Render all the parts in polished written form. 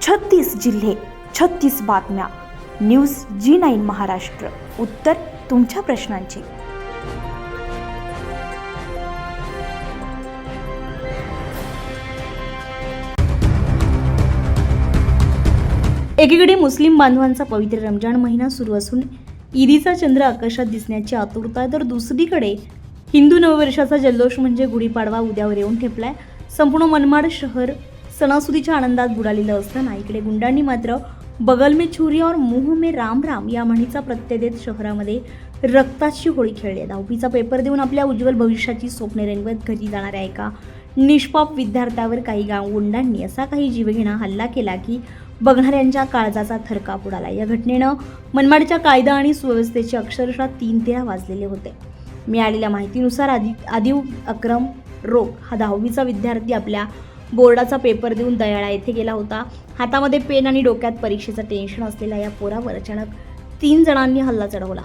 36 जिल्हे, 36 बातम्या. News G9 Maharashtra. उत्तर तुमच्या प्रश्नांची. एकीकडे मुस्लिम बांधवांचा पवित्र रमजान महिना सुरू असून ईदीचा चंद्र आकाशात दिसण्याची आतुरता, तर दुसरीकडे हिंदू नववर्षाचा जल्लोष म्हणजे गुढीपाडवा उद्यावर येऊन ठेपलाय. संपूर्ण मनमाड शहर सणासुदीच्या आनंदात बुडालेलं असताना इकडे गुंडांनी मात्र बगल में छुरी और मुंह में राम राम या म्हणीचा प्रत्यय देत शहरामध्ये रक्ताची होळी खेळली. दहावीचा पेपर देऊन आपल्या उज्ज्वल भविष्याची स्वप्ने रंगवत घरी जाणाऱ्या एका निष्पाप विद्यार्थ्यावर काही गुंडांनी असा काही जीवघेणा हल्ला केला की बघणाऱ्यांच्या काळजाचा थरकाप उडाला. या घटनेनं मनमाडच्या कायदा आणि सुव्यवस्थेचे अक्षरशः 3-3 वाजलेले होते. मिळालेल्या माहितीनुसार आदिव अक्रम रोग हा 10वीचा विद्यार्थी आपल्या बोर्डाचा पेपर देऊन दयाळा येथे गेला होता. हातामध्ये पेन आणि डोक्यात परीक्षेचं टेन्शन असलेल्या या पोरावर अचानक 3 जणांनी हल्ला चढवला.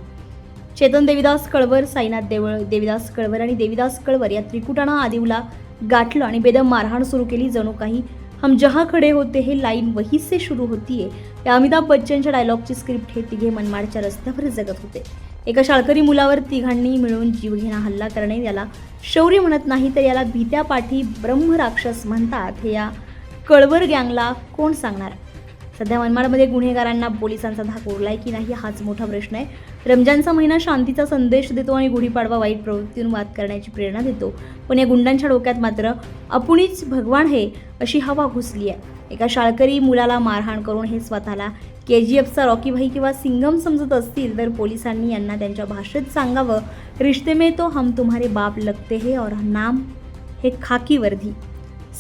चेतन देविदास कळवर, साईनाथ देविदास कळवर आणि देविदास कळवर या त्रिकुटानं आदिवला गाठलं आणि बेदम मारहाण सुरू केली. जणू काही हम जहां खडे होते हे लाईन वही से शुरू होतीये या अमिताभ बच्चनच्या डायलॉगची स्क्रिप्ट हे तिघे मनमाडच्या रस्त्यावर जगत होते. एका शाळकरी मुलावर तिघांनी मिळून जीवघेणा हल्ला करणे याला शौर्य म्हणत नाही, तर याला भीत्या पाठी ब्रह्मराक्षस म्हणतात. हे या कळवर गँगला कोण सांगणार? सध्या मनमाडमध्ये गुन्हेगारांना पोलिसांचा धाक उरलाय की नाही हाच मोठा प्रश्न आहे. रमजानचा महिना शांतीचा संदेश देतो आणि गुढीपाडवा वाईट प्रवृत्तीतून वाद करण्याची प्रेरणा देतो, पण या गुंडांच्या डोक्यात मात्र आपणच भगवान है अशी हवा घुसली आहे. एका शाळकरी मुलाला मारहाण करून हे स्वतःला KGFचा रॉकी भाई किंवा सिंगम समजत असतील तर पोलिसांनी यांना त्यांच्या भाषेत सांगावं, रिश्ते में तो हम तुम्हारे बाप लगते हैं और नाम हे खाकी वर्दी.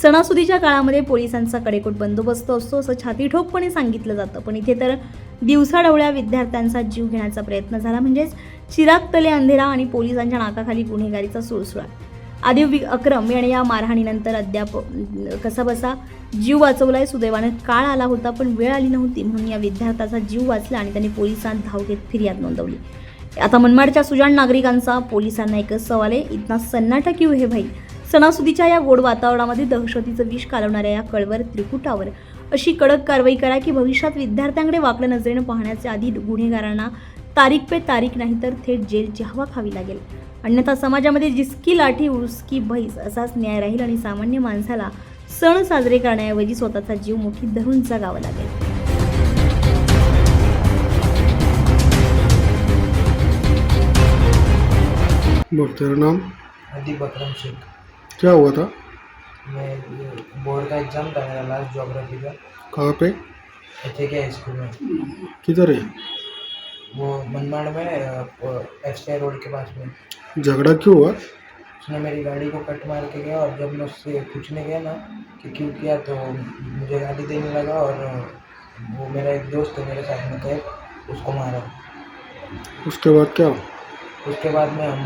सणासुदीच्या काळामध्ये पोलिसांचा कडेकोट बंदोबस्त असतो असं छातीठोकपणे सांगितलं जातं, पण इथे तर दिवसाढवळ्या विद्यार्थ्यांचा जीव घेण्याचा प्रयत्न झाला. म्हणजेच चिराग तले अंधेरा आणि पोलिसांच्या नाकाखाली गुन्हेगारीचा सुळसुळाट. आदिव अक्रम याने या मारहाणीनंतर अद्याप कसाबसा जीव वाचवलाय. सुदैवाने काळ आला होता पण वेळ आली नव्हती, म्हणून या विद्यार्थ्याचा जीव वाचला आणि त्यांनी पोलिसांत धाव घेत फिर्याद नोंदवली. आता मनमाडच्या सुजाण नागरिकांचा पोलिसांना एकच सवाल आहे, इतना सन्नाटा क्यों है भाई? सणासुदीच्या या गोड वातावरणामध्ये दहशतीचं विष कालवणाऱ्या या कळवर त्रिकुटावर अशी कडक कारवाई करा की भविष्यात विद्यार्थ्यांकडे वाकड्या नजरेनं पाहण्याच्या आधी गुन्हेगारांना तारीख पे तारीख नाही तर थेट जेलची हवा खावी लागेल. अन्यथा समाजामध्ये जिसकी लाठी उसकी भैस असाच न्याय राहील आणि सामान्य माणसाला सण साजरे करण्याऐवजी स्वतःचा जीव मुठीत धरून जगावं लागेल. बोल, तेरा नाम? अदीब अकरम शेख. क्या हुआ था? मैं बोर्ड का एग्ज़ाम था मेरा लास्ट ज्योग्राफी का. कहाँ पे? अच्छे के स्कूल में. किधर है? वो मनमाड़ में FCI रोड के पास में. झगड़ा क्यों हुआ? उसने मेरी गाड़ी को कट मार के गया और जब मैं उससे पूछने गया ना कि क्यों किया तो मुझे गाड़ी देने लगा और वो मेरा एक दोस्त है मेरे साथ में थे, उसको मारा. उसके बाद क्या? उसके बाद में हम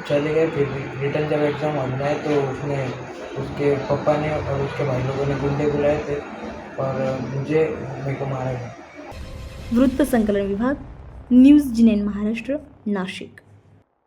चले गए. फिर रिटर्न जब एग्ज़ाम होने आए तो उसने उसके पापा ने और उसके भाई लोगों ने गुंडे बुलाए थे और मेरे को मारा गया. वृत्त संकलन विभाग, न्यूज G9 महाराष्ट्र, नाशिक.